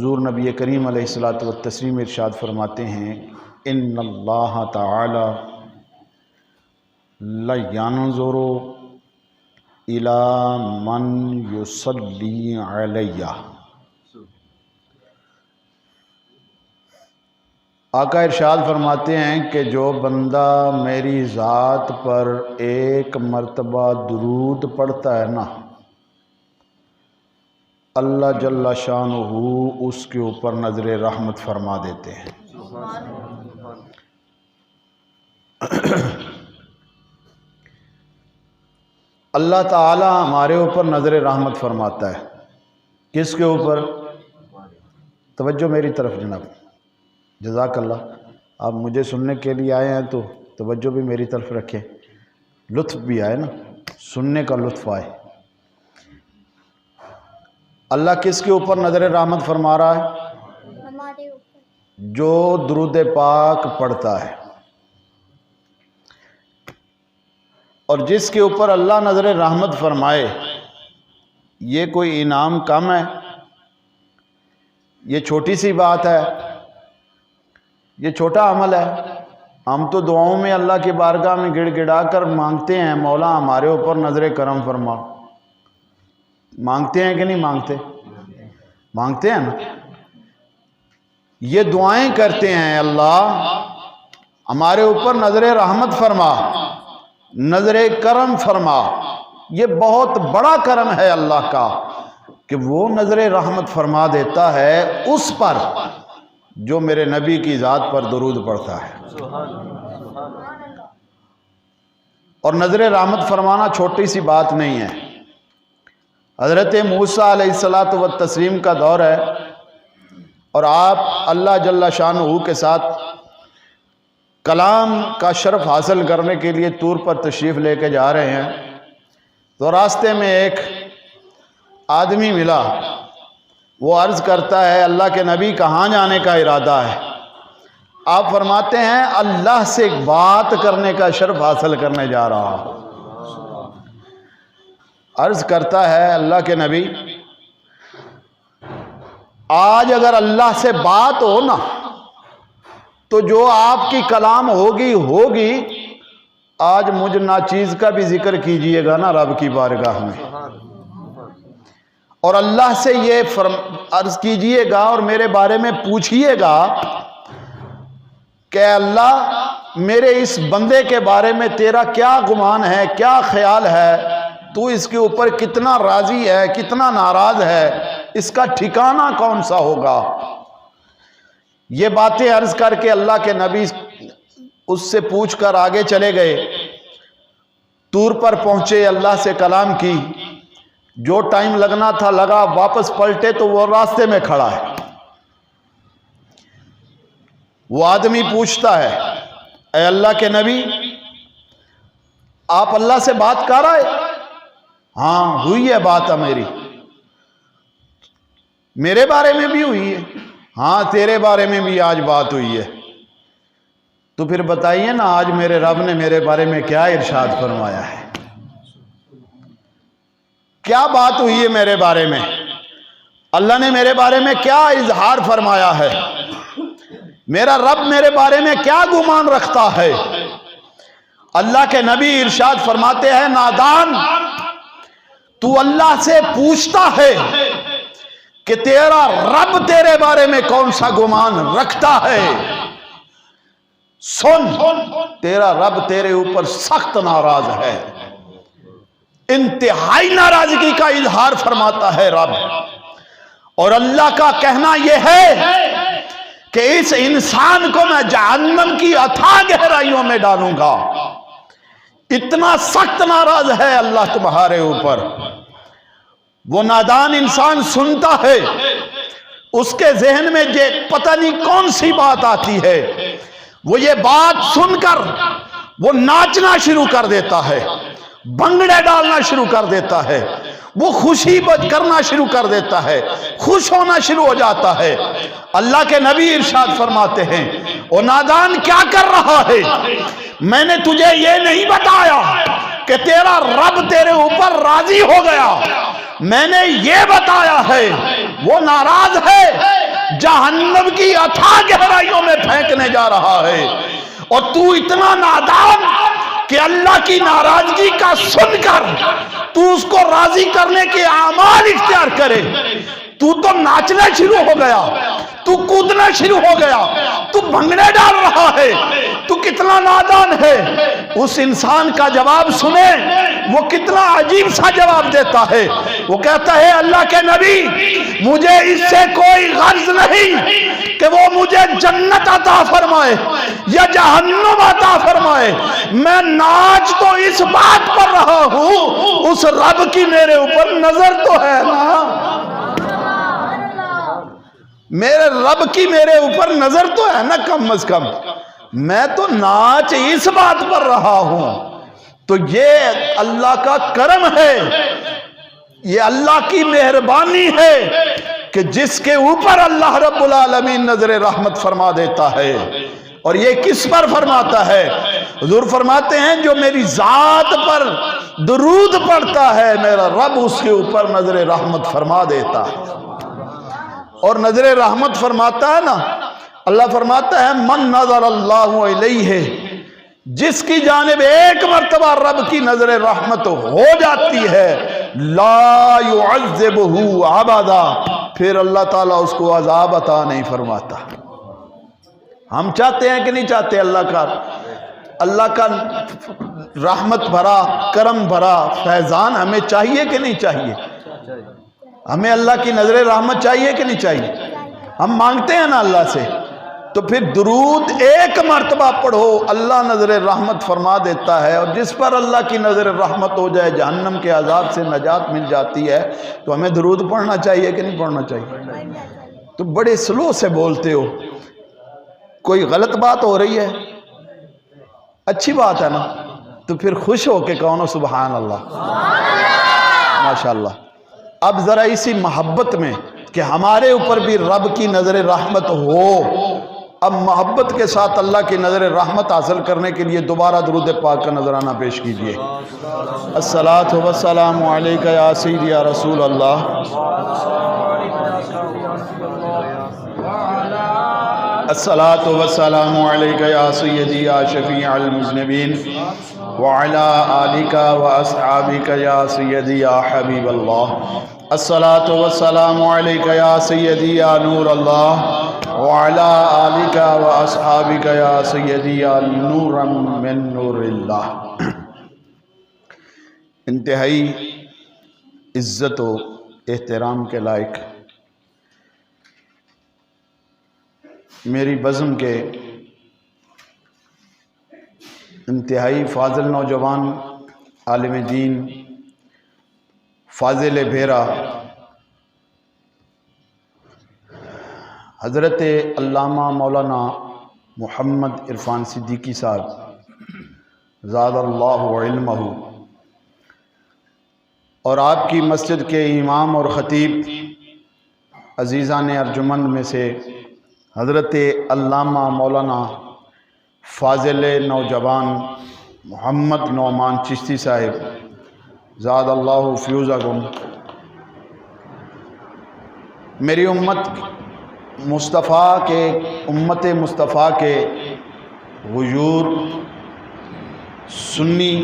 حضور نبی کریم علیہ الصلوۃ والتسلیم ارشاد فرماتے ہیں ان اللہ تعالی لینظر الی من یصلی علیہ۔ آقا ارشاد فرماتے ہیں کہ جو بندہ میری ذات پر ایک مرتبہ درود پڑھتا ہے نا، اللہ جل شانہ اس کے اوپر نظر رحمت فرما دیتے ہیں۔ اللہ تعالی ہمارے اوپر نظر رحمت فرماتا ہے۔ کس کے اوپر؟ توجہ میری طرف جناب، جزاک اللہ۔ آپ مجھے سننے کے لیے آئے ہیں تو توجہ بھی میری طرف رکھیں، لطف بھی آئے نا، سننے کا لطف آئے۔ اللہ کس کے اوپر نظر رحمت فرما رہا ہے؟ ہمارے اوپر۔ جو درود پاک پڑھتا ہے، اور جس کے اوپر اللہ نظر رحمت فرمائے، یہ کوئی انعام کم ہے؟ یہ چھوٹی سی بات ہے؟ یہ چھوٹا عمل ہے؟ ہم تو دعاؤں میں اللہ کی بارگاہ میں گڑ گڑا کر مانگتے ہیں، مولا ہمارے اوپر نظر کرم فرما۔ مانگتے ہیں کہ نہیں مانگتے؟ مانگتے ہیں نا۔ یہ دعائیں کرتے ہیں، اللہ ہمارے اوپر نظر رحمت فرما، نظر کرم فرما۔ یہ بہت بڑا کرم ہے اللہ کا کہ وہ نظر رحمت فرما دیتا ہے اس پر جو میرے نبی کی ذات پر درود پڑھتا ہے۔ اور نظر رحمت فرمانا چھوٹی سی بات نہیں ہے۔ حضرت موسیٰ علیہ الصلوۃ والتسلیم کا دور ہے، اور آپ اللہ جل شانہ کے ساتھ کلام کا شرف حاصل کرنے کے لیے طور پر تشریف لے کے جا رہے ہیں، تو راستے میں ایک آدمی ملا۔ وہ عرض کرتا ہے، اللہ کے نبی کہاں جانے کا ارادہ ہے؟ آپ فرماتے ہیں، اللہ سے بات کرنے کا شرف حاصل کرنے جا رہا ہوں۔ عرض کرتا ہے، اللہ کے نبی آج اگر اللہ سے بات ہو نا، تو جو آپ کی کلام ہوگی، آج مجھ ناچیز کا بھی ذکر کیجئے گا نا رب کی بارگاہ میں، اور اللہ سے یہ عرض کیجئے گا اور میرے بارے میں پوچھئے گا کہ اللہ میرے اس بندے کے بارے میں تیرا کیا گمان ہے، کیا خیال ہے، تو اس کے اوپر کتنا راضی ہے، کتنا ناراض ہے، اس کا ٹھکانہ کون سا ہوگا۔ یہ باتیں عرض کر کے اللہ کے نبی اس سے پوچھ کر آگے چلے گئے، طور پر پہنچے، اللہ سے کلام کی، جو ٹائم لگنا تھا لگا، واپس پلٹے تو وہ راستے میں کھڑا ہے۔ وہ آدمی پوچھتا ہے، اے اللہ کے نبی آپ اللہ سے بات کر رہے؟ ہاں ہوئی ہے بات میری۔ میرے بارے میں بھی ہوئی ہے؟ ہاں تیرے بارے میں بھی آج بات ہوئی ہے۔ تو پھر بتائیے نا، آج میرے رب نے میرے بارے میں کیا ارشاد فرمایا ہے؟ کیا بات ہوئی ہے میرے بارے میں؟ اللہ نے میرے بارے میں کیا اظہار فرمایا ہے؟ میرا رب میرے بارے میں کیا گمان رکھتا ہے؟ اللہ کے نبی ارشاد فرماتے ہیں، نادان تو اللہ سے پوچھتا ہے کہ تیرا رب تیرے بارے میں کون سا گمان رکھتا ہے؟ سن، تیرا رب تیرے اوپر سخت ناراض ہے، انتہائی ناراضگی کا اظہار فرماتا ہے رب۔ اور اللہ کا کہنا یہ ہے کہ اس انسان کو میں جہنم کی اتھاہ گہرائیوں میں ڈالوں گا۔ اتنا سخت ناراض ہے اللہ تمہارے اوپر۔ وہ نادان انسان سنتا ہے، اس کے ذہن میں پتہ نہیں کون سی بات آتی ہے، وہ یہ بات سن کر وہ ناچنا شروع کر دیتا ہے، بھنگڑے ڈالنا شروع کر دیتا ہے، وہ خوشی کرنا شروع کر دیتا ہے، خوش ہونا شروع ہو جاتا ہے۔ اللہ کے نبی ارشاد فرماتے ہیں، او نادان کیا کر رہا ہے؟ میں نے تجھے یہ نہیں بتایا کہ تیرا رب تیرے اوپر راضی ہو گیا، میں نے یہ بتایا ہے وہ ناراض ہے، کی اتھاہ گہرائیوں میں پھینکنے جا رہا ہے، اور تو اتنا نادان کہ اللہ کی ناراضگی کا سن کر تو اس کو راضی کرنے کے اعمال اختیار کرے، تو ناچنا شروع ہو گیا، تو کودنا شروع ہو گیا، تو بھنگڑے ڈال رہا ہے، تو کتنا نادان ہے۔ اس انسان کا جواب سنیں، وہ کتنا عجیب سا جواب دیتا ہے۔ وہ کہتا ہے اللہ کے نبی، مجھے اس سے کوئی غرض نہیں کہ وہ مجھے جنت عطا فرمائے یا جہنم عطا فرمائے، میں ناچ تو اس بات پر رہا ہوں اس رب کی میرے اوپر نظر تو ہے نا، میرے رب کی میرے اوپر نظر تو ہے نا کم از کم، میں تو ناچ اس بات پر رہا ہوں۔ تو یہ اللہ کا کرم ہے، یہ اللہ کی مہربانی ہے کہ جس کے اوپر اللہ رب العالمین نظر رحمت فرما دیتا ہے۔ اور یہ کس پر فرماتا ہے؟ حضور فرماتے ہیں جو میری ذات پر درود پڑھتا ہے میرا رب اس کے اوپر نظر رحمت فرما دیتا ہے۔ اور نظر رحمت فرماتا ہے نا، اللہ فرماتا ہے من نظر اللہ علیہ، جس کی جانب ایک مرتبہ رب کی نظر رحمت ہو جاتی ہے لا يعذبہ ابدا، پھر اللہ تعالیٰ اس کو عذاب عطا نہیں فرماتا۔ ہم چاہتے ہیں کہ نہیں چاہتے اللہ کا رحمت بھرا کرم بھرا فیضان ہمیں چاہیے کہ نہیں چاہیے؟ ہمیں اللہ کی نظر رحمت چاہیے کہ نہیں چاہیے؟ ہم مانگتے ہیں نا اللہ سے، تو پھر درود ایک مرتبہ پڑھو اللہ نظر رحمت فرما دیتا ہے، اور جس پر اللہ کی نظر رحمت ہو جائے جہنم کے عذاب سے نجات مل جاتی ہے۔ تو ہمیں درود پڑھنا چاہیے کہ نہیں پڑھنا چاہیے؟ تو بڑے سلو سے بولتے ہو، کوئی غلط بات ہو رہی ہے؟ اچھی بات ہے نا، تو پھر خوش ہو کے کہو سبحان اللہ، ماشاءاللہ۔ اب ذرا اسی محبت میں کہ ہمارے اوپر بھی رب کی نظر رحمت ہو، اب محبت کے ساتھ اللہ کی نظر رحمت حاصل کرنے کے لیے دوبارہ درود پاک کا نذرانہ پیش کیجئے۔ الصلاۃ والسلام علیکہ یا سیدی یا رسول اللہ، الصلاۃ والسلام علیکہ یا سیدی یا شفیع المذنبین، وعلی آلکہ واصحابکہ یا سیدی یا حبیب اللہ، الصلاۃ والسلام علیکہ یا سیدی یا نور اللہ، وعلی آلکہ واصحابکہ یا سیدی یا نورا من نور اللہ۔ انتہائی عزت و احترام کے لائق میری بزم کے انتہائی فاضل نوجوان عالم دین فاضل بھیرا حضرت علامہ مولانا محمد عرفان صدیقی صاحب زاد اللہ علمہ، اور آپ کی مسجد کے امام اور خطیب عزیزان ارجمند میں سے حضرت علامہ مولانا فاضل نوجوان محمد نعمان چشتی صاحب زاد اللہ فیوزکم، میری امت مصطفیٰ کے غیور سنی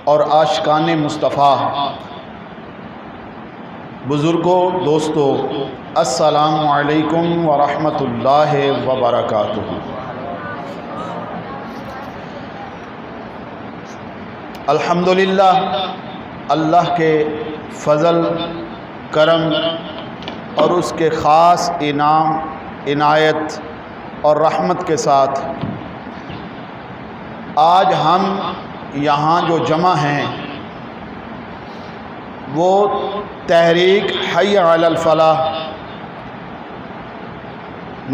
اور عاشقان مصطفیٰ بزرگوں، دوستو، السلام علیکم ورحمۃ اللہ وبرکاتہ۔ الحمدللہ اللہ کے فضل، کرم اور اس کے خاص انعام، عنایت اور رحمت کے ساتھ آج ہم یہاں جو جمع ہیں وہ تحریک حی علی الفلاح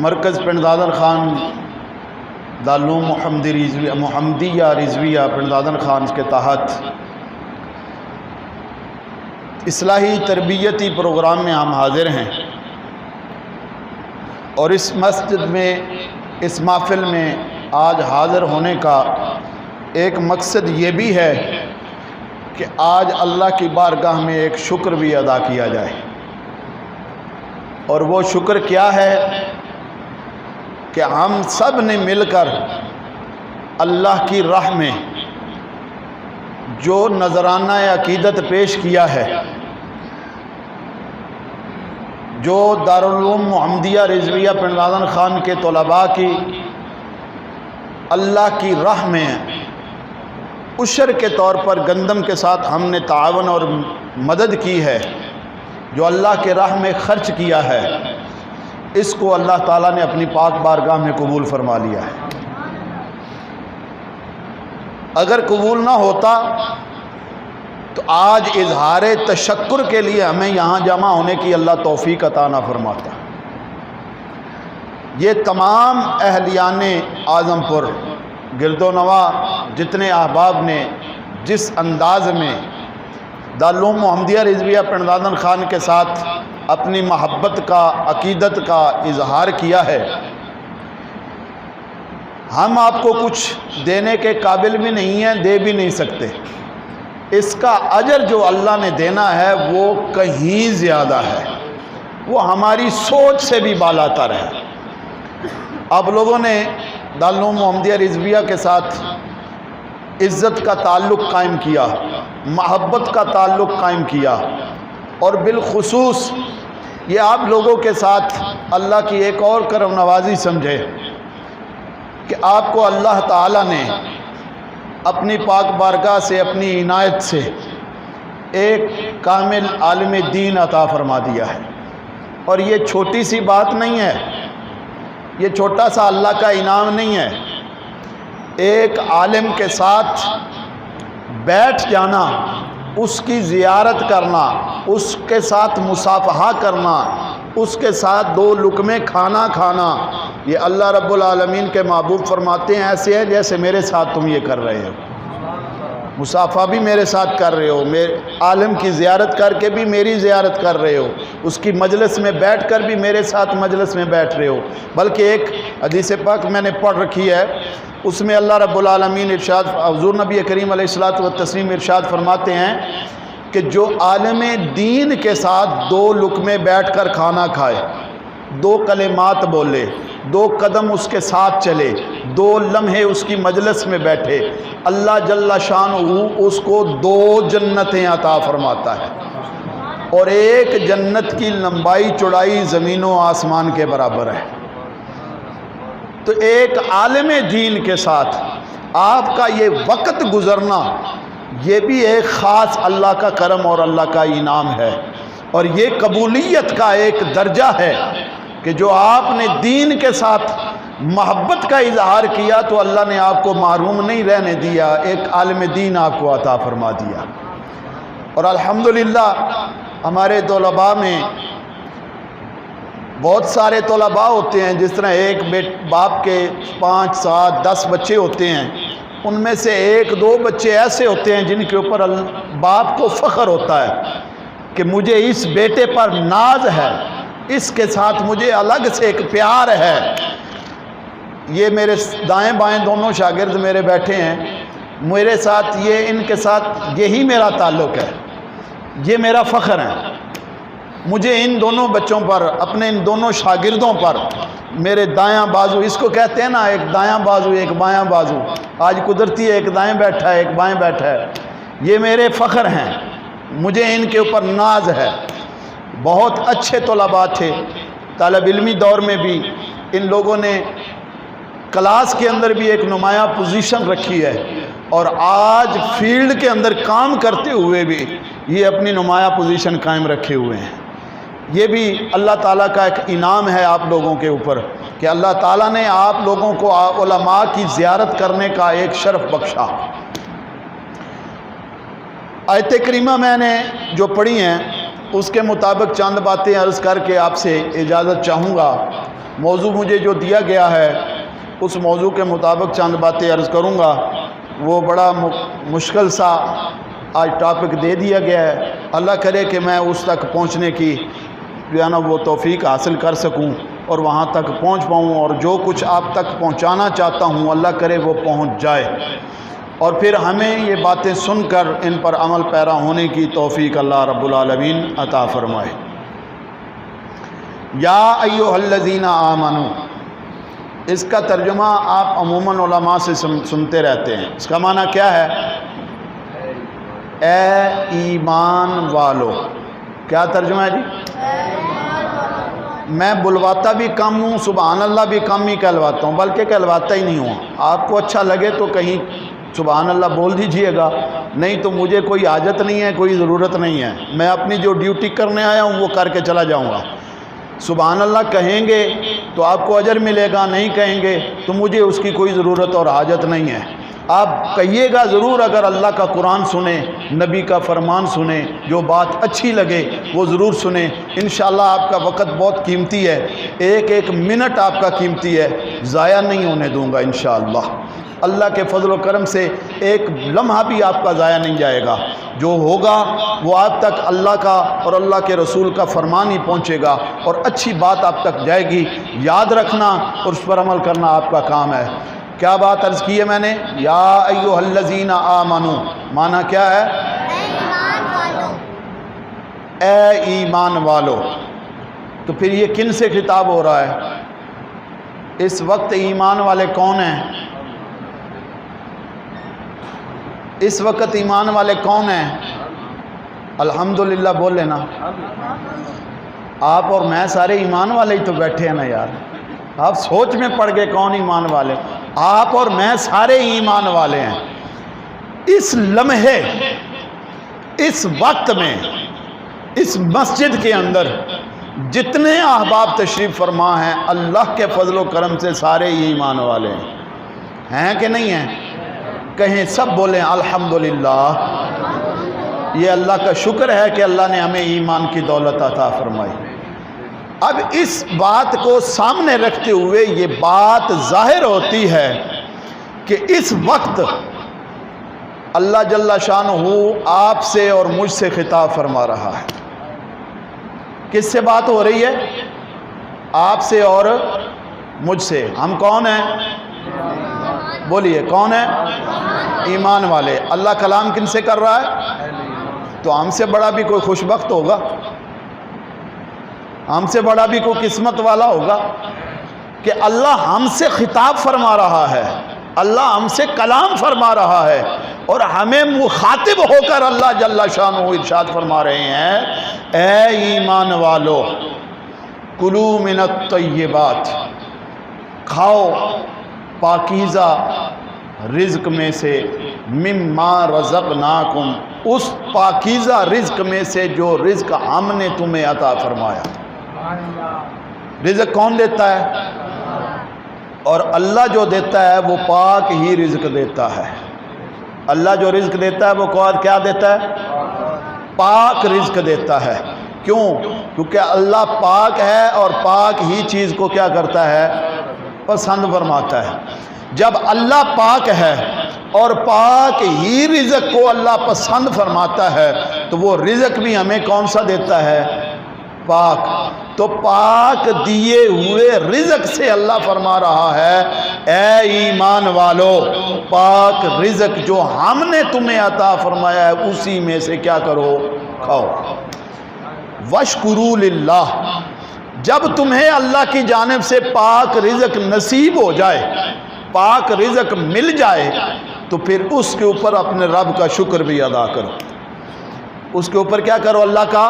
مرکز پنڈ دادر خان دارالعلوم محمدیہ رضویہ پنڈ دادر خان کے تحت اصلاحی تربیتی پروگرام میں ہم حاضر ہیں، اور اس مسجد میں اس محفل میں آج حاضر ہونے کا ایک مقصد یہ بھی ہے کہ آج اللہ کی بارگاہ میں ایک شکر بھی ادا کیا جائے، اور وہ شکر کیا ہے؟ کہ ہم سب نے مل کر اللہ کی راہ میں جو نذرانہ عقیدت پیش کیا ہے، جو دارالعلوم محمدیہ رضویہ پنڈ خان کے طلباء کی اللہ کی راہ میں عشر کے طور پر گندم کے ساتھ ہم نے تعاون اور مدد کی ہے، جو اللہ کے راہ میں خرچ کیا ہے، اس کو اللہ تعالیٰ نے اپنی پاک بارگاہ میں قبول فرما لیا ہے۔ اگر قبول نہ ہوتا تو آج اظہار تشکر کے لیے ہمیں یہاں جمع ہونے کی اللہ توفیق عطا نہ فرماتا۔ یہ تمام اہلیان اعظم پور گرد و نواح جتنے احباب نے جس انداز میں دارالعلوم محمدیہ رضویہ پنڈ خان کے ساتھ اپنی محبت کا، عقیدت کا اظہار کیا ہے، ہم آپ کو کچھ دینے کے قابل بھی نہیں ہیں، دے بھی نہیں سکتے۔ اس کا اجر جو اللہ نے دینا ہے وہ کہیں زیادہ ہے، وہ ہماری سوچ سے بھی بالاتر ہے۔ آپ لوگوں نے دارالعلوم محمدیہ رضویہ کے ساتھ عزت کا تعلق قائم کیا، محبت کا تعلق قائم کیا، اور بالخصوص یہ آپ لوگوں کے ساتھ اللہ کی ایک اور کرم نوازی سمجھے کہ آپ کو اللہ تعالیٰ نے اپنی پاک بارگاہ سے، اپنی عنایت سے ایک کامل عالم دین عطا فرما دیا ہے، اور یہ چھوٹی سی بات نہیں ہے، یہ چھوٹا سا اللہ کا انعام نہیں ہے۔ ایک عالم کے ساتھ بیٹھ جانا، اس کی زیارت کرنا، اس کے ساتھ مصافحہ کرنا، اس کے ساتھ دو لقمے کھانا کھانا، یہ اللہ رب العالمین کے محبوب فرماتے ہیں ایسے ہے جیسے میرے ساتھ تم یہ کر رہے ہو، مصافحہ بھی میرے ساتھ کر رہے ہو، میرے عالم کی زیارت کر کے بھی میری زیارت کر رہے ہو، اس کی مجلس میں بیٹھ کر بھی میرے ساتھ مجلس میں بیٹھ رہے ہو۔ بلکہ ایک حدیث پاک میں نے پڑھ رکھی ہے، اس میں اللہ رب العالمین ارشاد، حضور نبی کریم علیہ الصلوۃ والتسلیم ارشاد فرماتے ہیں کہ جو عالم دین کے ساتھ دو لقمے بیٹھ کر کھانا کھائے، دو کلمات بولے، دو قدم اس کے ساتھ چلے، دو لمحے اس کی مجلس میں بیٹھے، اللہ جل شانہ اس کو دو جنتیں عطا فرماتا ہے، اور ایک جنت کی لمبائی چوڑائی زمین و آسمان کے برابر ہے۔ تو ایک عالم دین کے ساتھ آپ کا یہ وقت گزرنا، یہ بھی ایک خاص اللہ کا کرم اور اللہ کا انعام ہے، اور یہ قبولیت کا ایک درجہ ہے کہ جو آپ نے دین کے ساتھ محبت کا اظہار کیا تو اللہ نے آپ کو محروم نہیں رہنے دیا، ایک عالم دین آپ کو عطا فرما دیا۔ اور الحمدللہ ہمارے طلباء میں بہت سارے طلباء ہوتے ہیں، جس طرح ایک باپ کے 5 7 10 بچے ہوتے ہیں، ان میں سے 1 2 بچے ایسے ہوتے ہیں جن کے اوپر باپ کو فخر ہوتا ہے کہ مجھے اس بیٹے پر ناز ہے، اس کے ساتھ مجھے الگ سے ایک پیار ہے۔ یہ میرے دائیں بائیں دونوں شاگرد میرے بیٹھے ہیں، میرے ساتھ ان کے ساتھ یہی میرا تعلق ہے، یہ میرا فخر ہے۔ مجھے ان دونوں بچوں پر، اپنے ان دونوں شاگردوں پر، میرے دایاں بازو، اس کو کہتے ہیں نا ایک دایاں بازو ایک بایاں بازو، آج قدرتی ہے ایک دائیں بیٹھا ہے ایک بائیں بیٹھا ہے، یہ میرے فخر ہیں، مجھے ان کے اوپر ناز ہے۔ بہت اچھے طلباء تھے، طالب علمی دور میں بھی ان لوگوں نے کلاس کے اندر بھی ایک نمایاں پوزیشن رکھی ہے، اور آج فیلڈ کے اندر کام کرتے ہوئے بھی یہ اپنی نمایاں پوزیشن قائم رکھے ہوئے ہیں۔ یہ بھی اللہ تعالیٰ کا ایک انعام ہے آپ لوگوں کے اوپر کہ اللہ تعالیٰ نے آپ لوگوں کو علماء کی زیارت کرنے کا ایک شرف بخشا۔ آیت کریمہ میں نے جو پڑھی ہیں اس کے مطابق چند باتیں عرض کر کے آپ سے اجازت چاہوں گا۔ موضوع مجھے جو دیا گیا ہے اس موضوع کے مطابق چند باتیں عرض کروں گا۔ وہ بڑا مشکل سا آج ٹاپک دے دیا گیا ہے، اللہ کرے کہ میں اس تک پہنچنے کی جو ہے نا وہ توفیق حاصل کر سکوں اور وہاں تک پہنچ پاؤں، اور جو کچھ آپ تک پہنچانا چاہتا ہوں اللہ کرے وہ پہنچ جائے، اور پھر ہمیں یہ باتیں سن کر ان پر عمل پیرا ہونے کی توفیق اللہ رب العالمین عطا فرمائے۔ یا ایھا الذین آمنوا اس کا ترجمہ آپ عموماً علماء سے سنتے رہتے ہیں. اس کا معنی کیا ہے؟ اے ایمان والو. کیا ترجمہ ہے جی؟ میں بلواتا بھی کم ہوں، سبحان اللہ بھی کم ہی کہلواتا ہوں، بلکہ کہلواتا ہی نہیں ہوں. آپ کو اچھا لگے تو کہیں سبحان اللہ بول دیجئے گا، نہیں تو مجھے کوئی حاجت نہیں ہے، کوئی ضرورت نہیں ہے. میں اپنی جو ڈیوٹی کرنے آیا ہوں وہ کر کے چلا جاؤں گا. سبحان اللہ کہیں گے تو آپ کو اجر ملے گا، نہیں کہیں گے تو مجھے اس کی کوئی ضرورت اور حاجت نہیں ہے. آپ کہیے گا ضرور، اگر اللہ کا قرآن سنیں، نبی کا فرمان سنیں، جو بات اچھی لگے وہ ضرور سنیں. انشاءاللہ آپ کا وقت بہت قیمتی ہے، ایک ایک منٹ آپ کا قیمتی ہے، ضائع نہیں ہونے دوں گا انشاءاللہ. اللہ کے فضل و کرم سے ایک لمحہ بھی آپ کا ضائع نہیں جائے گا. جو ہوگا وہ آپ تک اللہ کا اور اللہ کے رسول کا فرمان ہی پہنچے گا اور اچھی بات آپ تک جائے گی. یاد رکھنا اور اس پر عمل کرنا آپ کا کام ہے. کیا بات عرض کی ہے میں نے؟ یا ایھا الذین آمنو، معنی کیا ہے؟ اے ایمان والو. تو پھر یہ کن سے خطاب ہو رہا ہے؟ اس وقت ایمان والے کون ہیں؟ اس وقت ایمان والے کون ہیں؟ الحمدللہ بول لینا. آپ اور میں سارے ایمان والے ہی تو بیٹھے ہیں نا یار. آپ سوچ میں پڑ گئے کون ایمان والے. آپ اور میں سارے ایمان والے ہیں. اس لمحے، اس وقت میں، اس مسجد کے اندر جتنے احباب تشریف فرما ہیں، اللہ کے فضل و کرم سے سارے ہی ایمان والے ہیں کہ نہیں ہیں؟ کہیں سب بولیں الحمدللہ. یہ اللہ کا شکر ہے کہ اللہ نے ہمیں ایمان کی دولت عطا فرمائی. اب اس بات کو سامنے رکھتے ہوئے یہ بات ظاہر ہوتی ہے کہ اس وقت اللہ جل شانہ آپ سے اور مجھ سے خطاب فرما رہا ہے. کس سے بات ہو رہی ہے؟ آپ سے اور مجھ سے. ہم کون ہیں؟ بولیے کون ہیں؟ ایمان والے. اللہ کلام کن سے کر رہا ہے؟ تو ہم سے بڑا بھی کوئی خوش بخت ہوگا، ہم سے بڑا بھی کوئی قسمت والا ہوگا کہ اللہ ہم سے خطاب فرما رہا ہے، اللہ ہم سے کلام فرما رہا ہے اور ہمیں مخاطب ہو کر اللہ جل شانہ ارشاد فرما رہے ہیں اے ایمان والو کلو من الطیبات، کھاؤ پاکیزہ رزق میں سے، مما رزقناکم، اس پاکیزہ رزق میں سے جو رزق ہم نے تمہیں عطا فرمایا. رزق کون دیتا ہے؟ اور اللہ جو دیتا ہے وہ پاک ہی رزق دیتا ہے. اللہ جو رزق دیتا ہے وہ کیا دیتا ہے؟ پاک رزق دیتا ہے. کیوں؟ کیونکہ اللہ پاک ہے اور پاک ہی چیز کو کیا کرتا ہے؟ پسند فرماتا ہے. جب اللہ پاک ہے اور پاک ہی رزق کو اللہ پسند فرماتا ہے تو وہ رزق بھی ہمیں کون سا دیتا ہے؟ پاک. تو پاک دیے ہوئے رزق سے اللہ فرما رہا ہے اے ایمان والو پاک رزق جو ہم نے تمہیں عطا فرمایا ہے اسی میں سے کیا کرو؟ کھاؤ. وَاشْكُرُوا لِلَّهِ، جب تمہیں اللہ کی جانب سے پاک رزق نصیب ہو جائے، پاک رزق مل جائے تو پھر اس کے اوپر اپنے رب کا شکر بھی ادا کرو. اس کے اوپر کیا کرو؟ اللہ کا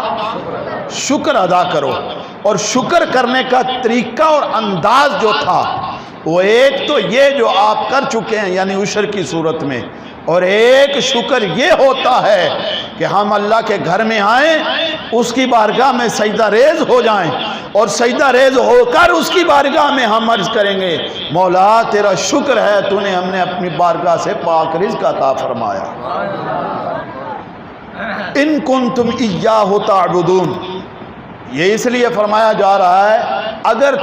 شکر ادا کرو. اور شکر کرنے کا طریقہ اور انداز جو تھا وہ ایک تو یہ جو آپ کر چکے ہیں یعنی عشر کی صورت میں، اور ایک شکر یہ ہوتا ہے کہ ہم اللہ کے گھر میں آئیں، اس کی بارگاہ میں سجدہ ریز ہو جائیں اور سجدہ ریز ہو کر اس کی بارگاہ میں ہم عرض کریں گے مولا تیرا شکر ہے تو نے ہم نے اپنی بارگاہ سے پاک رزق عطا فرمایا. ان کنتم ایاہ تعبدون، یہ اس لیے فرمایا جا رہا ہے اگر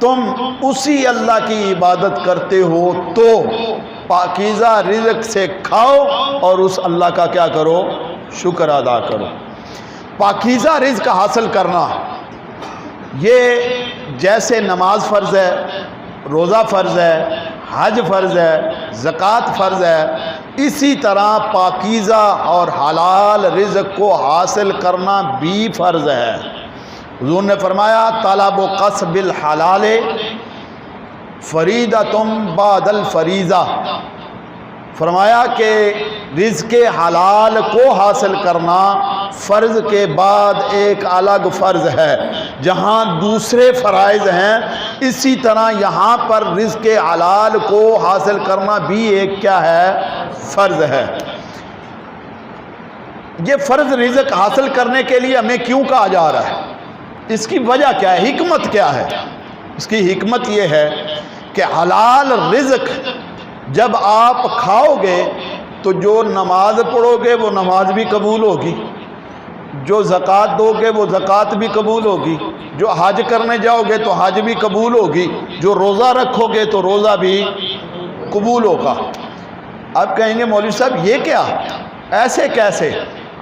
تم اسی اللہ کی عبادت کرتے ہو تو پاکیزہ رزق سے کھاؤ اور اس اللہ کا کیا کرو؟ شکر ادا کرو. پاکیزہ رزق حاصل کرنا یہ جیسے نماز فرض ہے، روزہ فرض ہے، حج فرض ہے، زکوٰۃ فرض ہے، اسی طرح پاکیزہ اور حلال رزق کو حاصل کرنا بھی فرض ہے. حضور نے فرمایا طلب قصب الحلال فریضۃ بعد الفریضہ، فرمایا کہ رزق حلال کو حاصل کرنا فرض کے بعد ایک الگ فرض ہے، جہاں دوسرے فرائض ہیں اسی طرح یہاں پر رزق حلال کو حاصل کرنا بھی ایک کیا ہے؟ فرض ہے۔ یہ فرض رزق حاصل کرنے کے لیے ہمیں کیوں کہا جا رہا ہے؟ اس کی وجہ کیا ہے؟ حکمت کیا ہے؟ اس کی حکمت یہ ہے کہ حلال رزق جب آپ کھاؤ گے تو جو نماز پڑھو گے وہ نماز بھی قبول ہوگی، جو زکوٰۃ دو گے وہ زکوٰۃ بھی قبول ہوگی، جو حج کرنے جاؤ گے تو حج بھی قبول ہوگی، جو روزہ رکھو گے تو روزہ بھی قبول ہوگا۔ اب کہیں گے مولوی صاحب یہ کیا؟ ایسے کیسے؟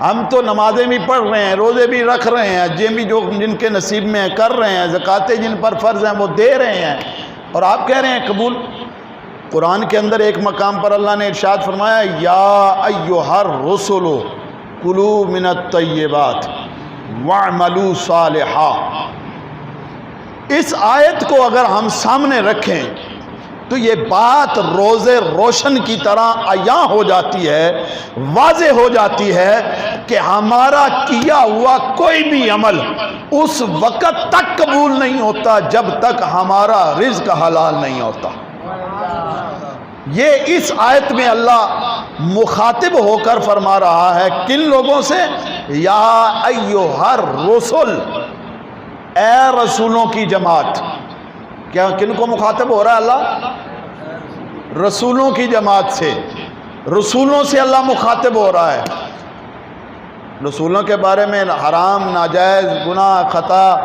ہم تو نمازیں بھی پڑھ رہے ہیں، روزے بھی رکھ رہے ہیں، حجیں بھی جو جن کے نصیب میں کر رہے ہیں، زکوٰتیں جن پر فرض ہیں وہ دے رہے ہیں، اور آپ کہہ رہے ہیں قبول؟ قرآن کے اندر ایک مقام پر اللہ نے ارشاد فرمایا یا ایھا الرسل کلوا من الطیبات واعملوا صالحا۔ اس آیت کو اگر ہم سامنے رکھیں تو یہ بات روزے روشن کی طرح عیاں ہو جاتی ہے، واضح ہو جاتی ہے کہ ہمارا کیا ہوا کوئی بھی عمل اس وقت تک قبول نہیں ہوتا جب تک ہمارا رزق حلال نہیں ہوتا۔ یہ اس آیت میں اللہ مخاطب ہو کر فرما رہا ہے کن لوگوں سے؟ یا ایھا الرسل، اے رسولوں کی جماعت۔ کیا کن کو مخاطب ہو رہا ہے اللہ؟ رسولوں کی جماعت سے، رسولوں سے اللہ مخاطب ہو رہا ہے۔ رسولوں کے بارے میں حرام، ناجائز، گناہ، خطا،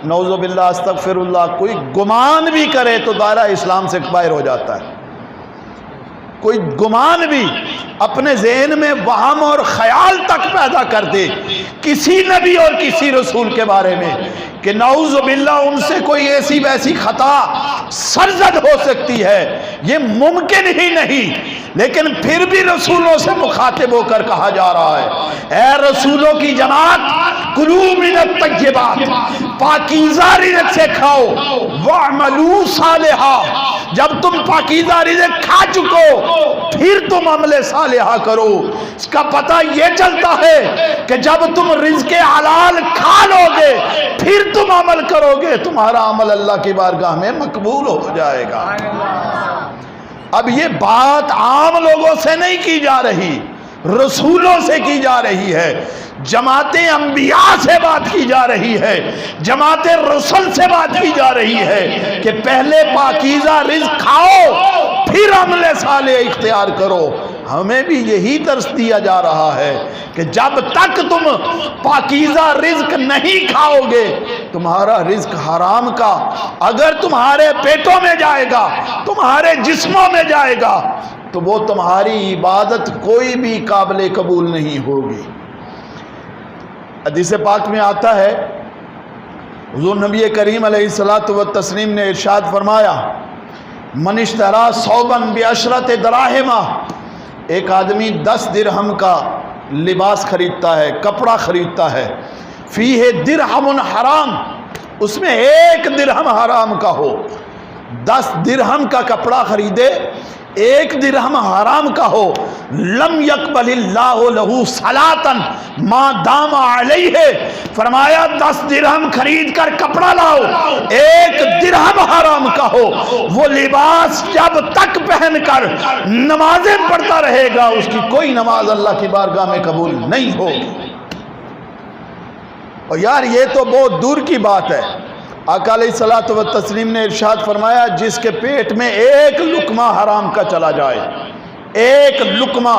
نعوذ باللہ، استغفر اللہ، کوئی گمان بھی کرے تو دائرہ اسلام سے باہر ہو جاتا ہے۔ کوئی گمان بھی اپنے ذہن میں وہم اور خیال تک پیدا کر دے کسی نبی اور کسی رسول کے بارے میں کہ نعوذ باللہ ان سے کوئی ایسی ویسی خطا سرزد ہو سکتی ہے، یہ ممکن ہی نہیں، لیکن پھر بھی رسولوں سے مخاطب ہو کر کہا جا رہا ہے اے رسولوں کی جماعت کلوا من الطیبات، پاکیزہ رزق سے کھاؤ، واعملوا صالحا، جب تم پاکیزہ رزق کھا چکو پھر تم عمل صالحہ کرو۔ اس کا پتہ یہ چلتا ہے کہ جب تم رزق حلال کھا لو گے پھر تم عمل کرو گے، تمہارا عمل اللہ کی بارگاہ میں مقبول ہو جائے گا۔ اب یہ بات عام لوگوں سے نہیں کی جا رہی، رسولوں سے کی جا رہی ہے، جماعت انبیاء سے بات کی جا رہی ہے، جماعت رسل سے بات کی جا رہی ہے کہ پہلے پاکیزہ رزق کھاؤ پھر عمل صالح اختیار کرو۔ ہمیں بھی یہی درس دیا جا رہا ہے کہ جب تک تم پاکیزہ رزق نہیں کھاؤ گے تمہارا رزق حرام کا اگر تمہارے پیٹوں میں جائے گا، تمہارے جسموں میں جائے گا تو وہ تمہاری عبادت کوئی بھی قابل قبول نہیں ہوگی۔ حدیث پاک میں آتا ہے حضور نبی کریم علیہ الصلاۃ والتسلیم نے ارشاد فرمایا من اشترى ثوبا بعشرة دراہم، ایک آدمی 10 درہم کا لباس خریدتا ہے، کپڑا خریدتا ہے، فیہ درہم حرام، اس میں 1 درہم حرام کا ہو، 10 درہم کا کپڑا خریدے 1 درہم حرام کا ہو، لم یقبل اللہ لہ صلاۃ ما دام علیہ، فرمایا 10 درہم خرید کر کپڑا لاؤ، 1 درہم حرام کا ہو، وہ لباس جب تک پہن کر نمازیں پڑھتا رہے گا اس کی کوئی نماز اللہ کی بارگاہ میں قبول نہیں ہوگی۔ اور یار یہ تو بہت دور کی بات ہے، آقا علیہ الصلوۃ والتسلیم نے ارشاد فرمایا جس کے پیٹ میں 1 لقمہ حرام کا چلا جائے، 1 لقمہ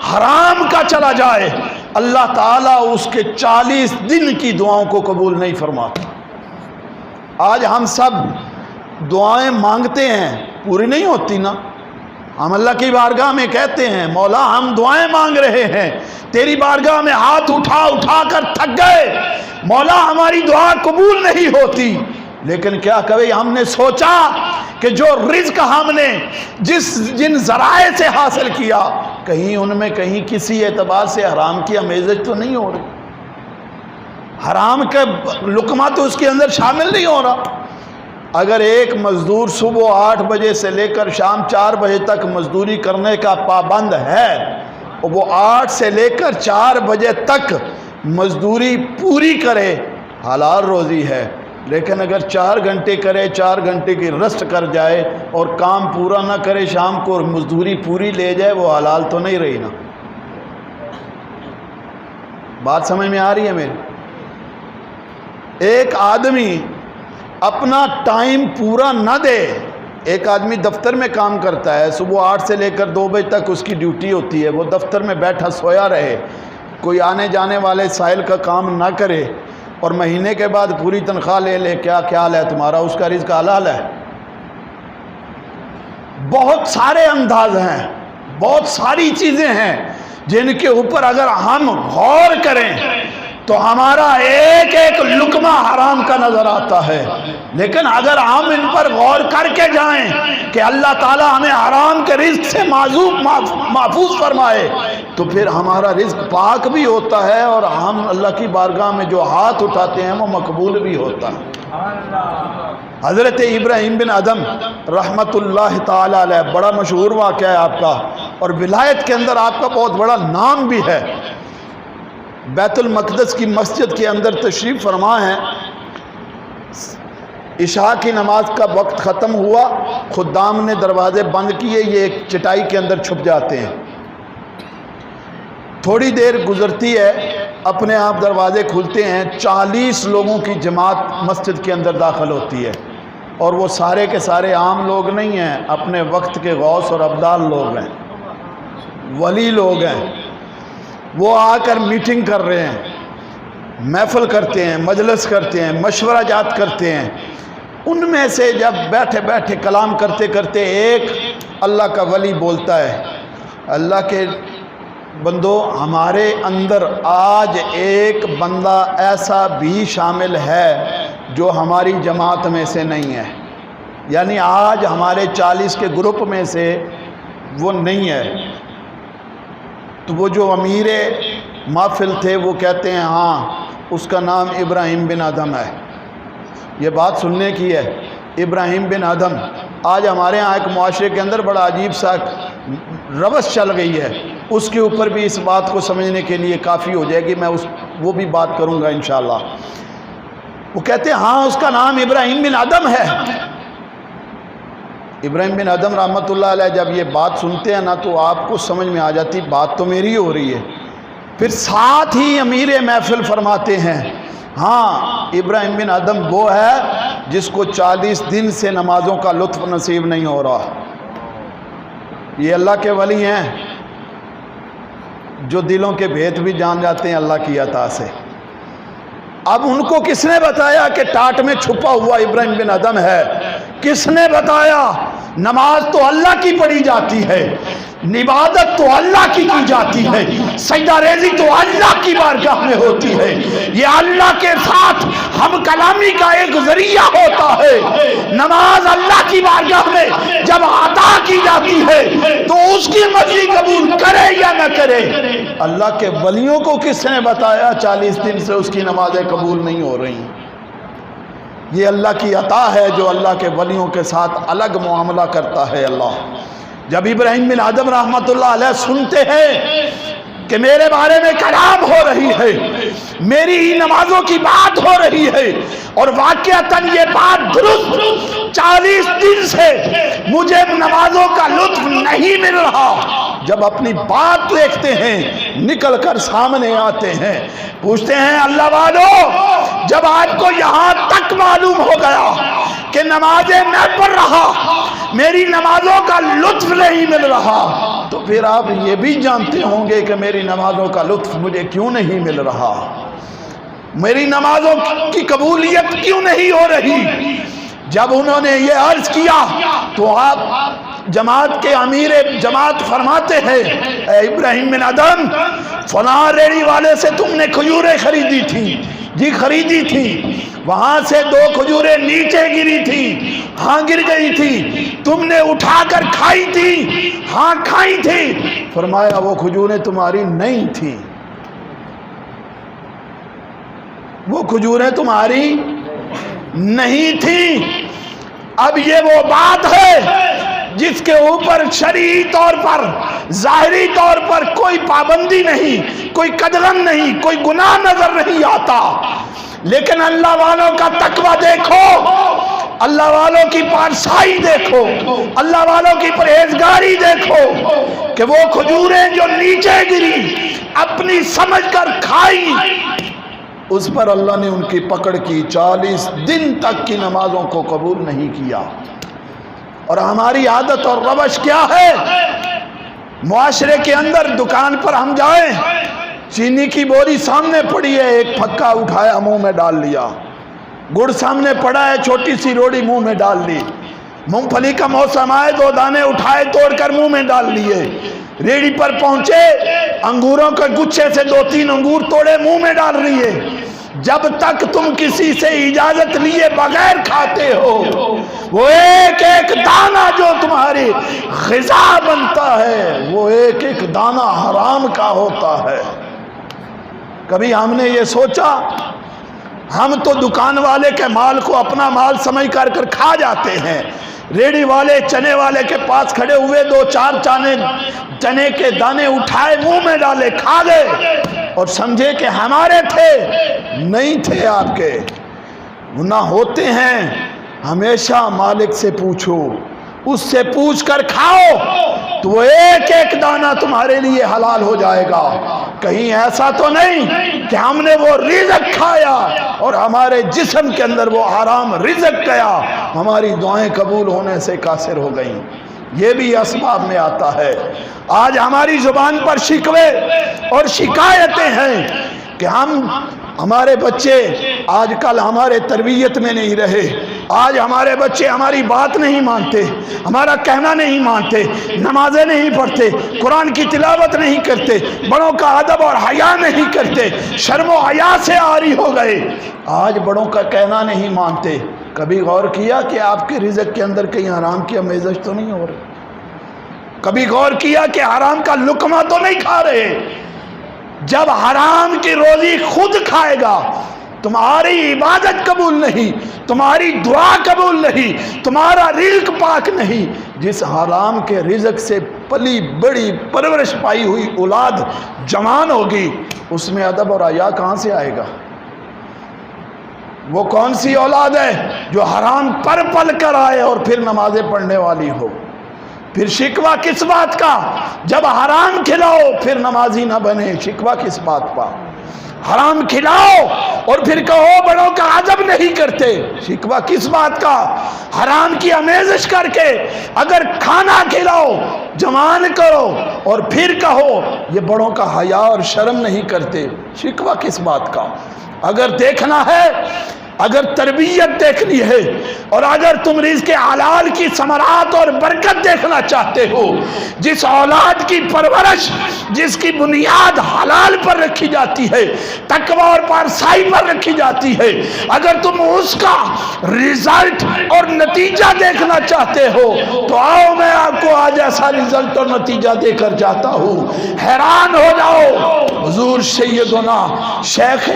حرام کا چلا جائے، اللہ تعالیٰ اس کے 40 دن کی دعاؤں کو قبول نہیں فرماتا۔ آج ہم سب دعائیں مانگتے ہیں، پوری نہیں ہوتی نا، ہم اللہ کی بارگاہ میں کہتے ہیں مولا ہم دعائیں مانگ رہے ہیں، تیری بارگاہ میں ہاتھ اٹھا اٹھا کر تھک گئے، مولا ہماری دعا قبول نہیں ہوتی، لیکن کیا کبھی ہم نے سوچا کہ جو رزق ہم نے جن ذرائع سے حاصل کیا کہیں ان میں کہیں کسی اعتبار سے حرام کی آمیزش تو نہیں ہو رہی، حرام کا لقمہ تو اس کے اندر شامل نہیں ہو رہا، اگر ایک مزدور صبح 8 بجے سے لے کر شام 4 بجے تک مزدوری کرنے کا پابند ہے، وہ 8 سے لے کر 4 بجے تک مزدوری پوری کرے، حلال روزی ہے۔ لیکن اگر 4 گھنٹے کرے، 4 گھنٹے کی ریسٹ کر جائے اور کام پورا نہ کرے، شام کو مزدوری پوری لے جائے، وہ حلال تو نہیں رہی نا؟ بات سمجھ میں آ رہی ہے میری؟ ایک آدمی اپنا ٹائم پورا نہ دے، ایک آدمی دفتر میں کام کرتا ہے، صبح 8 سے لے کر 2 بجے تک اس کی ڈیوٹی ہوتی ہے، وہ دفتر میں بیٹھا سویا رہے، کوئی آنے جانے والے سائل کا کام نہ کرے اور مہینے کے بعد پوری تنخواہ لے، کیا خیال ہے تمہارا؟ اس کا رزق حلال ہے؟ بہت سارے انداز ہیں، بہت ساری چیزیں ہیں جن کے اوپر اگر ہم غور کریں تو ہمارا ایک ایک لقمہ حرام کا نظر آتا ہے، لیکن اگر ہم ان پر غور کر کے جائیں کہ اللہ تعالی ہمیں حرام کے رزق سے محفوظ فرمائے تو پھر ہمارا رزق پاک بھی ہوتا ہے اور ہم اللہ کی بارگاہ میں جو ہاتھ اٹھاتے ہیں وہ مقبول بھی ہوتا ہے۔ حضرت ابراہیم بن ادم رحمت اللہ تعالی علیہ، بڑا مشہور واقعہ ہے آپ کا، اور ولایت کے اندر آپ کا بہت بڑا نام بھی ہے۔ بیت المقدس کی مسجد کے اندر تشریف فرما ہیں، عشاء کی نماز کا وقت ختم ہوا، خدام نے دروازے بند کیے، یہ ایک چٹائی کے اندر چھپ جاتے ہیں۔ تھوڑی دیر گزرتی ہے، اپنے آپ دروازے کھلتے ہیں، 40 لوگوں کی جماعت مسجد کے اندر داخل ہوتی ہے، اور وہ سارے کے سارے عام لوگ نہیں ہیں، اپنے وقت کے غوث اور ابدال لوگ ہیں، ولی لوگ ہیں۔ وہ آ کر میٹنگ کر رہے ہیں، محفل کرتے ہیں، مجلس کرتے ہیں، مشورہ جات کرتے ہیں۔ ان میں سے جب بیٹھے بیٹھے کلام کرتے کرتے ایک اللہ کا ولی بولتا ہے، اللہ کے بندو، ہمارے اندر آج ایک بندہ ایسا بھی شامل ہے جو ہماری جماعت میں سے نہیں ہے، یعنی آج ہمارے 40 کے گروپ میں سے وہ نہیں ہے۔ تو وہ جو امیر محفل تھے وہ کہتے ہیں ہاں اس کا نام ابراہیم بن ادم ہے۔ یہ بات سننے کی ہے، ابراہیم بن ادم۔ آج ہمارے ہاں ایک معاشرے کے اندر بڑا عجیب سا روش چل گئی ہے، اس کے اوپر بھی اس بات کو سمجھنے کے لیے کافی ہو جائے گی، میں وہ بھی بات کروں گا انشاءاللہ۔ وہ کہتے ہیں ہاں اس کا نام ابراہیم بن ادم ہے۔ ابراہیم بن ادم رحمت اللہ علیہ جب یہ بات سنتے ہیں نا تو آپ کو سمجھ میں آ جاتی بات تو میری ہو رہی ہے۔ پھر ساتھ ہی امیر محفل فرماتے ہیں ہاں ابراہیم بن ادم وہ ہے جس کو 40 دن سے نمازوں کا لطف نصیب نہیں ہو رہا۔ یہ اللہ کے ولی ہیں جو دلوں کے بھید بھی جان جاتے ہیں اللہ کی عطا سے۔ اب ان کو کس نے بتایا کہ ٹاٹ میں چھپا ہوا ابراہیم بن ادم ہے؟ کس نے بتایا؟ نماز تو اللہ کی پڑھی جاتی ہے، عبادت تو اللہ کی جاتی ہے، سجدہ ریزی تو اللہ کی بارگاہ میں ہوتی ہے، یہ اللہ کے ساتھ ہم کلامی کا ایک ذریعہ ہوتا ہے۔ نماز اللہ کی بارگاہ میں جب عطا کی جاتی ہے تو اس کی مرضی قبول کرے یا نہ کرے۔ اللہ کے ولیوں کو کس نے بتایا 40 دن سے اس کی نمازیں قبول نہیں ہو رہی؟ یہ اللہ کی عطا ہے جو اللہ کے ولیوں کے ساتھ الگ معاملہ کرتا ہے اللہ۔ جب ابراہیم بن ادم رحمت اللہ علیہ سنتے ہیں کہ میرے بارے میں کلام ہو رہی ہے، میری ہی نمازوں کی بات ہو رہی ہے اور واقعتاً یہ بات درست 40 دن سے مجھے نمازوں کا لطف نہیں مل رہا، جب اپنی بات دیکھتے ہیں نکل کر سامنے آتے ہیں، پوچھتے ہیں اللہ والو جب آپ کو یہاں تک معلوم ہو گیا کہ نمازیں میں پڑھ رہا، میری نمازوں کا لطف نہیں مل رہا، تو پھر آپ یہ بھی جانتے ہوں گے کہ میری نمازوں کا لطف مجھے کیوں نہیں مل رہا، میری نمازوں کی قبولیت کیوں نہیں ہو رہی۔ جب انہوں نے یہ عرض کیا تو آپ جماعت کے امیر جماعت فرماتے ہیں اے ابراہیم بن ادم، فلاں ریڑی والے سے تم نے کھجوریں خریدی تھی، جی خریدی تھی، وہاں سے 2 کھجوریں نیچے گری تھی، ہاں گر گئی تھی، تم نے اٹھا کر کھائی تھی، ہاں کھائی تھی۔ فرمایا وہ کھجوریں تمہاری نہیں تھی، وہ کھجوریں تمہاری نہیں تھی، اب یہ وہ بات ہے جس کے اوپر شرعی طور پر ظاہری طور پر کوئی پابندی نہیں، کوئی قدغن نہیں، کوئی گناہ نظر نہیں آتا، لیکن اللہ والوں کا تقوی دیکھو، اللہ والوں کی پارسائی دیکھو، اللہ والوں کی پرہیزگاری دیکھو کہ وہ کھجوریں جو نیچے گری اپنی سمجھ کر کھائی، اس پر اللہ نے ان کی پکڑ کی، 40 دن تک کی نمازوں کو قبول نہیں کیا۔ اور ہماری عادت اور روش کیا ہے؟ معاشرے کے اندر دکان پر ہم جائیں، چینی کی بوری سامنے پڑی ہے، ایک پھکا اٹھایا منہ میں ڈال لیا، گڑ سامنے پڑا ہے، چھوٹی سی روڑی منہ میں ڈال لی، مونگ پھلی کا موسم آئے 2 دانے اٹھائے توڑ کر منہ میں ڈال لیے، ریڑھی پر پہنچے انگوروں کے گچھے سے 2-3 انگور توڑے منہ میں ڈال لیے۔ جب تک تم کسی سے اجازت لیے بغیر کھاتے ہو، وہ ایک ایک دانہ جو تمہاری غذا بنتا ہے وہ ایک ایک دانہ حرام کا ہوتا ہے۔ کبھی ہم نے یہ سوچا؟ ہم تو دکان والے کے مال کو اپنا مال سمجھ کر کھا جاتے ہیں، ریڑھی والے چنے والے کے پاس کھڑے ہوئے 2-4 چنے کے دانے اٹھائے منہ میں ڈالے کھا گئے اور سمجھے کہ ہمارے تھے، نہیں تھے آپ کے۔ گناہ ہوتے ہیں، ہمیشہ مالک سے پوچھو، اس سے پوچھ کر کھاؤ تو وہ ایک ایک دانہ تمہارے لیے حلال ہو جائے گا۔ کہیں ایسا تو نہیں کہ ہم نے وہ رزق کھایا اور ہمارے جسم کے اندر وہ حرام رزق گیا، ہماری دعائیں قبول ہونے سے قاصر ہو گئیں۔ یہ بھی اسباب میں آتا ہے۔ آج ہماری زبان پر شکوے اور شکایتیں ہیں کہ ہمارے بچے آج کل ہمارے تربیت میں نہیں رہے، آج ہمارے بچے ہماری بات نہیں مانتے، ہمارا کہنا نہیں مانتے، نمازیں نہیں پڑھتے، قرآن کی تلاوت نہیں کرتے، بڑوں کا ادب اور حیا نہیں کرتے، شرم و حیا سے عاری ہو گئے، آج بڑوں کا کہنا نہیں مانتے۔ کبھی غور کیا کہ آپ کے رزق کے اندر کہیں حرام کی آمیزش تو نہیں ہو رہی؟ کبھی غور کیا کہ حرام کا لقمہ تو نہیں کھا رہے؟ جب حرام کی روزی خود کھائے گا تمہاری عبادت قبول نہیں، تمہاری دعا قبول نہیں، تمہارا رزق پاک نہیں۔ جس حرام کے رزق سے پلی بڑی پرورش پائی ہوئی اولاد جوان ہوگی، اس میں ادب اور حیا کہاں سے آئے گا؟ وہ کون سی اولاد ہے جو حرام پر پل کر آئے اور پھر نمازیں پڑھنے والی ہو؟ پھر شکوہ کس بات کا؟ جب حرام کھلاؤ پھر نمازی نہ بنے، شکوہ کس بات کا؟ حرام کھلاؤ اور پھر کہو بڑوں کا ادب نہیں کرتے، شکوہ کس بات کا؟ حرام کی آمیزش کر کے اگر کھانا کھلاؤ، جوان کرو اور پھر کہو یہ بڑوں کا حیا اور شرم نہیں کرتے، شکوہ کس بات کا؟ اگر دیکھنا ہے، اگر تربیت دیکھنی ہے اور اگر تم رزق حلال کی ثمرات اور برکت دیکھنا چاہتے ہو، جس اولاد کی پرورش جس کی بنیاد حلال پر رکھی جاتی ہے، تقوی اور پارسائی پر رکھی جاتی ہے، اگر تم اس کا رزلٹ اور نتیجہ دیکھنا چاہتے ہو تو آؤ میں آپ کو آج ایسا رزلٹ اور نتیجہ دے کر جاتا ہوں، حیران ہو جاؤ۔ حضور سیدنا شیخ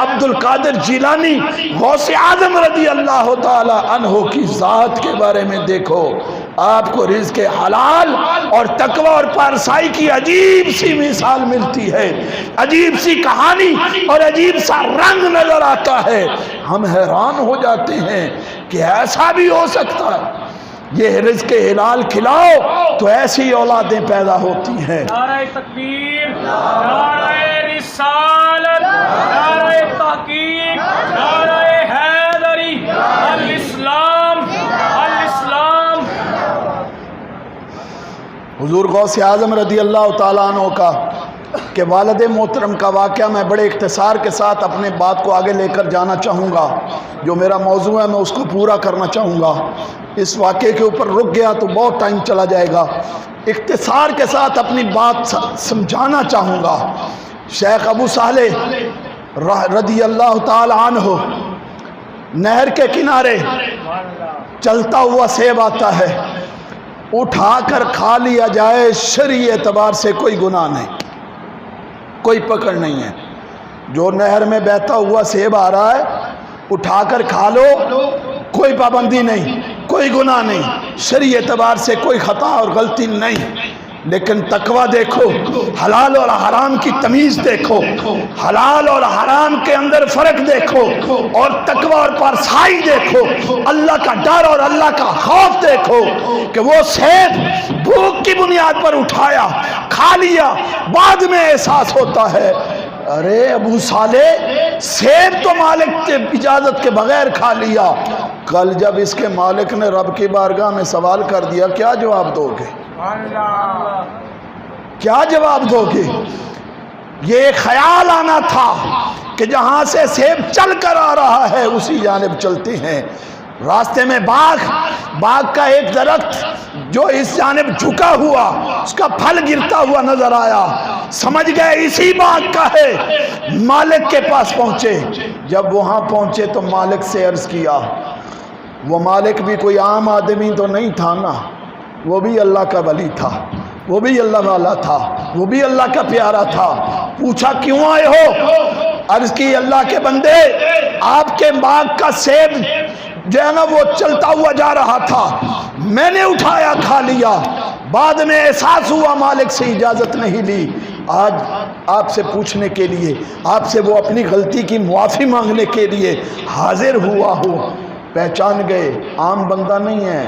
عبد القادر جیلانی غوث اعظم رضی اللہ تعالی عنہ کی ذات کے بارے میں دیکھو، آپ کو رزق حلال اور تقوی اور پارسائی کی عجیب سی مثال ملتی ہے، عجیب سی کہانی اور عجیب سا رنگ نظر آتا ہے، ہم حیران ہو جاتے ہیں کہ ایسا بھی ہو سکتا ہے۔ یہ رزق حلال کھلاؤ تو ایسی اولادیں پیدا ہوتی ہیں۔ نعرہ تکبیر، نعرہ رسالت، نعرہ تحقیق، نعرہ حیدری، الاسلام، الاسلام۔ حضور غوث اعظم رضی اللہ تعالیٰ عنہ کا کہ والد محترم کا واقعہ میں بڑے اختصار کے ساتھ اپنے بات کو آگے لے کر جانا چاہوں گا، جو میرا موضوع ہے میں اس کو پورا کرنا چاہوں گا۔ اس واقعے کے اوپر رک گیا تو بہت ٹائم چلا جائے گا، اختصار کے ساتھ اپنی بات سمجھانا چاہوں گا۔ شیخ ابو صالح رضی اللہ تعالی عنہ نہر کے کنارے چلتا ہوا سیب آتا ہے، اٹھا کر کھا لیا جائے، شرعی اعتبار سے کوئی گناہ نہیں، کوئی پکڑ نہیں ہے۔ جو نہر میں بہتا ہوا سیب آ رہا ہے اٹھا کر کھا لو، کوئی پابندی نہیں، کوئی گناہ نہیں، شرعی اعتبار سے کوئی خطا اور غلطی نہیں، لیکن تقوی دیکھو، حلال اور حرام کی تمیز دیکھو، حلال اور حرام کے اندر فرق دیکھو، اور تقوی اور پارسائی دیکھو، اللہ کا ڈر اور اللہ کا خوف دیکھو کہ وہ سیب بھوک کی بنیاد پر اٹھایا، کھا لیا، بعد میں احساس ہوتا ہے ارے ابو صالح سیب تو مالک کے اجازت کے بغیر کھا لیا، کل جب اس کے مالک نے رب کی بارگاہ میں سوال کر دیا کیا جواب دو گے؟ کیا جواب دو گے؟ یہ خیال آنا تھا کہ جہاں سے سیب چل کر آ رہا ہے اسی جانب چلتے ہیں، راستے میں باغ کا ایک درخت جو اس جانب جھکا ہوا، اس کا پھل گرتا ہوا نظر آیا، سمجھ گئے اسی باغ کا ہے، مالک کے پاس پہنچے، جب وہاں پہنچے تو مالک سے عرض کیا، وہ مالک بھی کوئی عام آدمی تو نہیں تھا نا، وہ بھی اللہ کا ولی تھا، وہ بھی اللہ والا تھا، وہ بھی اللہ کا پیارا تھا، پوچھا کیوں آئے ہو؟ عرض کی اللہ کے بندے آپ کے باغ کا سیب جو ہے نا وہ چلتا ہوا جا رہا تھا، میں نے اٹھایا کھا لیا، بعد میں احساس ہوا مالک سے اجازت نہیں لی، آج آپ سے پوچھنے کے لیے، آپ سے وہ اپنی غلطی کی معافی مانگنے کے لیے حاضر ہوا ہوں۔ پہچان گئے عام بندہ نہیں ہے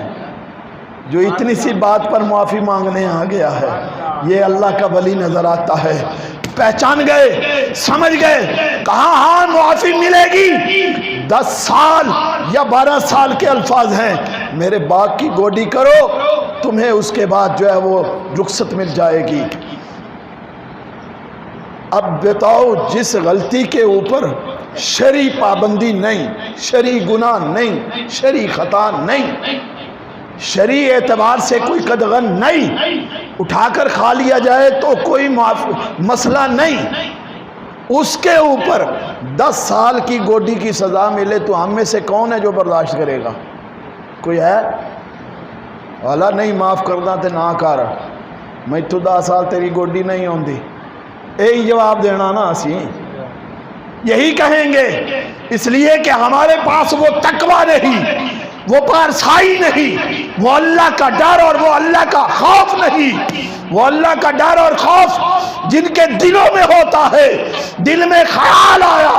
جو اتنی سی بات پر معافی مانگنے آ گیا ہے، یہ اللہ کا ولی نظر آتا ہے۔ پہچان گئے، سمجھ گئے، کہاں ہاں معافی ملے گی؟ 10 سال یا 12 سال کے الفاظ ہیں، میرے باغ کی گوڈی کرو تمہیں اس کے بعد جو ہے وہ رخصت مل جائے گی۔ اب بتاؤ جس غلطی کے اوپر شرعی پابندی نہیں، شرعی گناہ نہیں، شرعی خطا نہیں، شرعی اعتبار سے کوئی قدغن نہیں، اٹھا کر کھا لیا جائے تو کوئی مسئلہ نہیں، اس کے اوپر 10 سال کی گوڈی کی سزا ملے تو ہم میں سے کون ہے جو برداشت کرے گا؟ کوئی ہے؟ والا نہیں معاف کرنا تے نہ کر، میں تو 10 سال تیری گوڈی نہیں ہوندی، یہی جواب دینا نا، اسی یہی کہیں گے، اس لیے کہ ہمارے پاس وہ تقوی نہیں، وہ پارسائی نہیں، وہ اللہ کا ڈر اور وہ اللہ کا خوف نہیں، وہ اللہ کا ڈر اور خوف جن کے دلوں میں ہوتا ہے۔ دل میں خیال آیا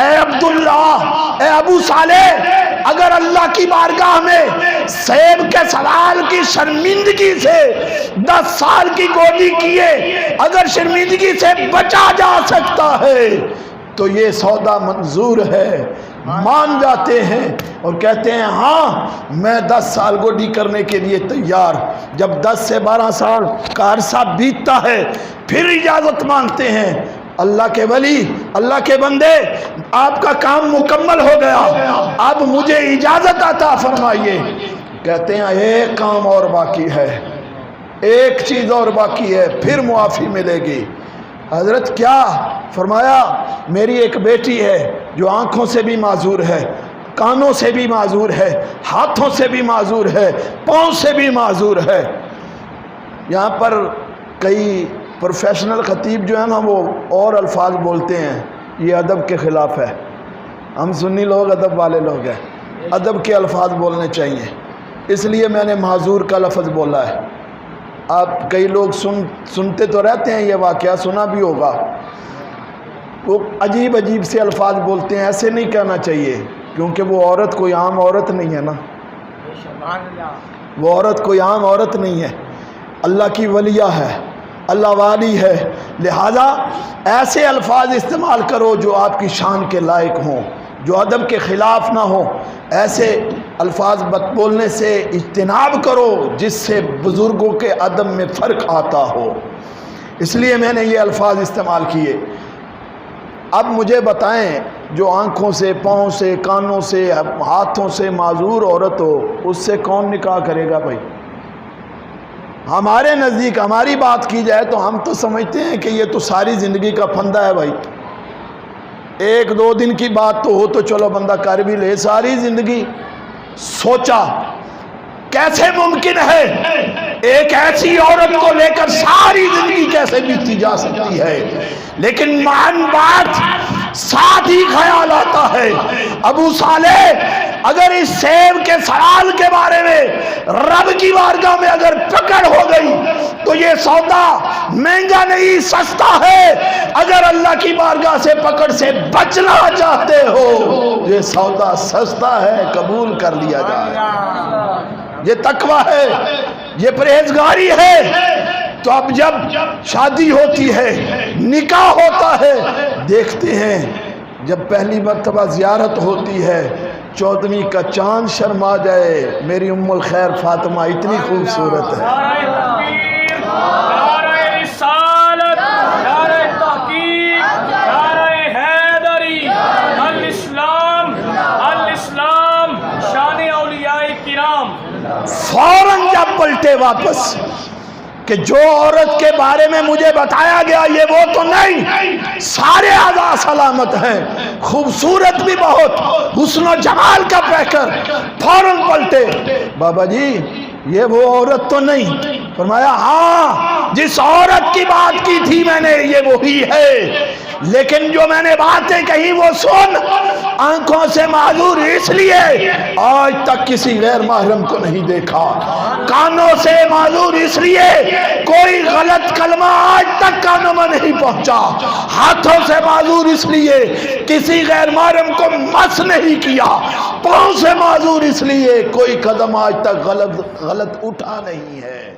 اے عبداللہ، اے ابو صالح، اگر اللہ کی بارگاہ میں سیب کے سوال کی شرمندگی سے 10 سال کی گوڈی کیے اگر شرمندگی سے بچا جا سکتا ہے تو یہ سودا منظور ہے، مان جاتے ہیں اور کہتے ہیں ہاں میں 10 سال گوڈی کرنے کے لیے تیار۔ جب 10 سے 12 سال کا عرصہ بیتتا ہے پھر اجازت مانگتے ہیں، اللہ کے ولی، اللہ کے بندے، آپ کا کام مکمل ہو گیا، اب مجھے اجازت عطا فرمائیے۔ کہتے ہیں ایک کام اور باقی ہے، ایک چیز اور باقی ہے، پھر معافی ملے گی۔ حضرت کیا؟ فرمایا میری ایک بیٹی ہے جو آنکھوں سے بھی معذور ہے، کانوں سے بھی معذور ہے، ہاتھوں سے بھی معذور ہے، پاؤں سے بھی معذور ہے۔ یہاں پر کئی پروفیشنل خطیب جو ہے نا وہ اور الفاظ بولتے ہیں، یہ ادب کے خلاف ہے، ہم سنی لوگ ادب والے لوگ ہیں، ادب کے الفاظ بولنے چاہیے، اس لیے میں نے معذور کا لفظ بولا ہے۔ آپ کئی لوگ سنتے تو رہتے ہیں، یہ واقعہ سنا بھی ہوگا، وہ عجیب عجیب سے الفاظ بولتے ہیں، ایسے نہیں کہنا چاہیے کیونکہ وہ عورت کوئی عام عورت نہیں ہے نا، وہ عورت کوئی عام عورت نہیں ہے، اللہ کی ولیہ ہے، اللہ والی ہے، لہذا ایسے الفاظ استعمال کرو جو آپ کی شان کے لائق ہوں، جو ادب کے خلاف نہ ہو، ایسے الفاظ بولنے سے اجتناب کرو جس سے بزرگوں کے ادب میں فرق آتا ہو، اس لیے میں نے یہ الفاظ استعمال کیے۔ اب مجھے بتائیں جو آنکھوں سے، پاؤں سے، کانوں سے، ہاتھوں سے معذور عورت ہو اس سے کون نکاح کرے گا بھائی؟ ہمارے نزدیک ہماری بات کی جائے تو ہم تو سمجھتے ہیں کہ یہ تو ساری زندگی کا پھندہ ہے بھائی، 1-2 دن کی بات تو ہو تو چلو بندہ کر بھی لے، ساری زندگی سوچا کیسے ممکن ہے ایک ایسی عورت کو لے کر ساری زندگی کیسے بیتی جا سکتی ہے، لیکن مان بات ساتھ ہی خیال آتا ہے ابو صالح اگر اس سیب کے سوال کے بارے میں رب کی بارگاہ میں اگر پکڑ ہو گئی تو یہ سودا مہنگا نہیں سستا ہے. اگر اللہ کی بارگاہ سے پکڑ سے بچنا چاہتے ہو یہ سودا سستا ہے, قبول کر لیا جائے. یہ تقوی ہے, یہ پرہیزگاری ہے. تو اب جب شادی ہوتی ہے, نکاح ہوتا ہے, دیکھتے ہیں جب پہلی مرتبہ زیارت ہوتی ہے 14ویں کا چاند شرما جائے, میری ام الخیر فاطمہ اتنی خوبصورت ہے. نعرہ تکبیر، نعرہ رسالت، نعرہ تحقیق، نعرہ حیدری، الاسلام، الاسلام، شان اولیاء کرام. فوراً جب پلٹے واپس کہ جو عورت کے بارے میں مجھے بتایا گیا یہ وہ تو نہیں, سارے اعضاء سلامت ہیں, خوبصورت بھی بہت, حسن و جمال کا پیکر. فوراً پلٹے, بابا جی یہ وہ عورت تو نہیں. فرمایا ہاں جس عورت کی بات کی تھی میں نے یہ وہی ہے, لیکن جو میں نے باتیں کہی وہ سن. آنکھوں سے معذور اس لیے آج تک کسی غیر محرم کو نہیں دیکھا, کانوں سے معذور اس لیے کوئی غلط کلمہ آج تک کانوں میں نہیں پہنچا, ہاتھوں سے معذور اس لیے کسی غیر محرم کو مس نہیں کیا, پاؤں سے معذور اس لیے کوئی قدم آج تک غلط اٹھا نہیں ہے.